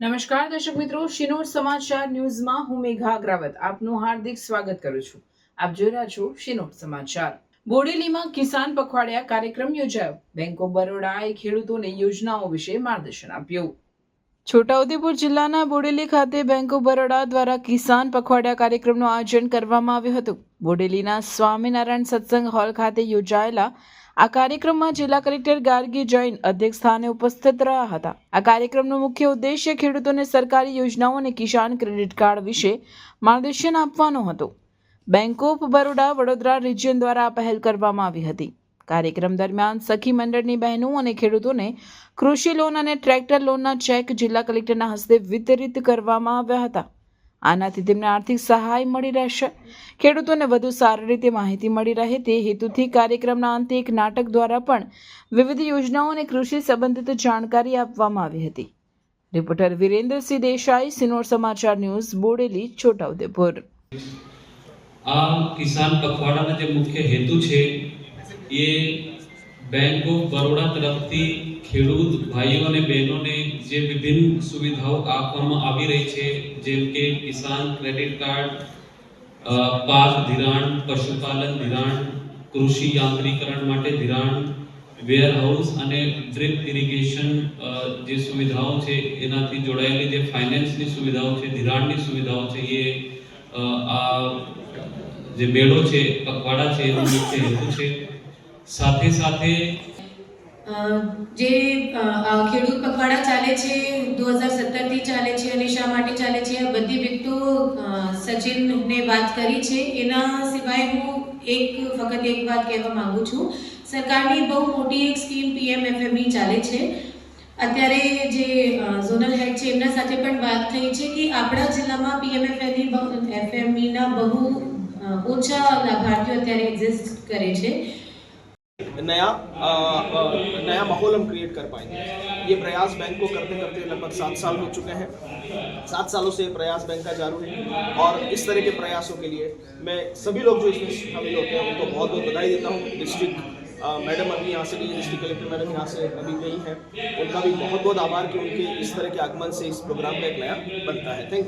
નમસ્કાર દર્શક મિત્રો, શિનોર સમાચાર ન્યૂઝમાં હું મેઘા અગ્રવાલ આપનું હાર્દિક સ્વાગત કરું છું. આપ જોઈ રહ્યા છો શિનોર સમાચાર. બોડેલીમાં કિસાન પખવાડિયા કાર્યક્રમ યોજાયો. બેંક ઓફ બરોડાએ ખેડૂતોને યોજનાઓ વિશે માર્ગદર્શન આપ્યું. છોટાઉદેપુર જિલ્લાના બોડેલી ખાતે બેંક ઓફ બરોડા દ્વારા કિસાન પખવાડિયા કાર્યક્રમનું આયોજન કરવામાં આવ્યું હતું. બોડેલીના સ્વામિનારાયણ સત્સંગ હોલ ખાતે યોજાયેલા આ કાર્યક્રમમાં જિલ્લા કલેક્ટર ગાર્ગી જૈન અધ્યક્ષ સ્થાને ઉપસ્થિત રહ્યા હતા. આ કાર્યક્રમનો મુખ્ય ઉદ્દેશ્ય ખેડૂતોને સરકારી યોજનાઓ અને કિસાન ક્રેડિટ કાર્ડ વિશે માર્ગદર્શન આપવાનો હતો. Bank of Baroda Vadodara region દ્વારા આ પહેલ કરવામાં આવી હતી. કાર્યક્રમ દરમિયાન સખી મંડળની બહેનો અને ખેડૂતોને કૃષિ લોન અને ટ્રેક્ટર લોનના ચેક જિલ્લા કલેક્ટરના હસ્તે વિતરિત કરવામાં આવ્યા હતા. આનાથી તેમને આર્થિક સહાય મળી રહેશે. ખેડૂતોને વધુ સારી રીતે માહિતી મળી રહે તે હેતુથી કાર્યક્રમના અંતે એક નાટક દ્વારા પણ વિવિધ યોજનાઓ અને કૃષિ સંબંધિત જાણકારી આપવામાં આવી હતી. રિપોર્ટર વિરેન્દ્રસિંહ દેસાઈ, સિનોર સમાચાર ન્યૂઝ, બોડેલી, છોટાઉદેપુર. આ કિસાન પખવાડાનો જે મુખ્ય હેતુ છે એ બેંક ઓફ બરોડા તરફથી ખેડૂત ભાઈઓ અને બહેનોને જે વિભિન્ન સુવિધાઓ આપવામાં આવી રહી છે, જેમ કે કિસાન ક્રેડિટ કાર્ડ, પાક ધિરાણ, પશુપાલન ધિરાણ, કૃષિ યાંત્રીકરણ માટે ધિરાણ, વેરહાઉસ અને ડ્રીપ ઇરિગેશન જે સુવિધાઓ છે એનાથી જોડાયેલી જે ફાઇનાન્સની સુવિધાઓ છે, ધિરાણની સુવિધાઓ છે, એ આ જે મેળો છે, પખવાડા છે, એનો મુખ્ય હેતુ છે. સાથે સાથે જે ખેડૂત પખવાડા ચાલે છે 2017 થી ચાલે છે અને શા માટે ચાલે છે આ બધી વિગતો સચિનને વાત કરી છે. એના સિવાય હું ફક્ત એક વાત કહેવા માંગુ છું. સરકારની બહુ મોટી એક સ્કીમ PMFME ચાલે છે. અત્યારે જે ઝોનલ હેડ છે એમના સાથે પણ વાત થઈ છે કે આપણા જિલ્લામાં PMFME ના બહુ ઓછા લાભાર્થીઓ અત્યારે એક્ઝિસ્ટ કરે છે. नया माहौल हम क्रिएट कर पाएंगे. ये प्रयास बैंक को करते करते लगभग 7 साल हो चुके हैं. 7 सालों से ये प्रयास बैंक का जारी है और इस तरह के प्रयासों के लिए मैं सभी लोग जो इसमें शामिल होते हैं उनको बहुत बहुत बधाई देता हूँ. डिस्ट्रिक्ट मैडम अभी यहाँ से गई, डिस्ट्रिक्ट कलेक्टर मैडम यहाँ से अभी गई हैं, उनका भी बहुत बहुत आभार कि उनके इस तरह के आगमन से इस प्रोग्राम का एक नया बनता है. Thank you.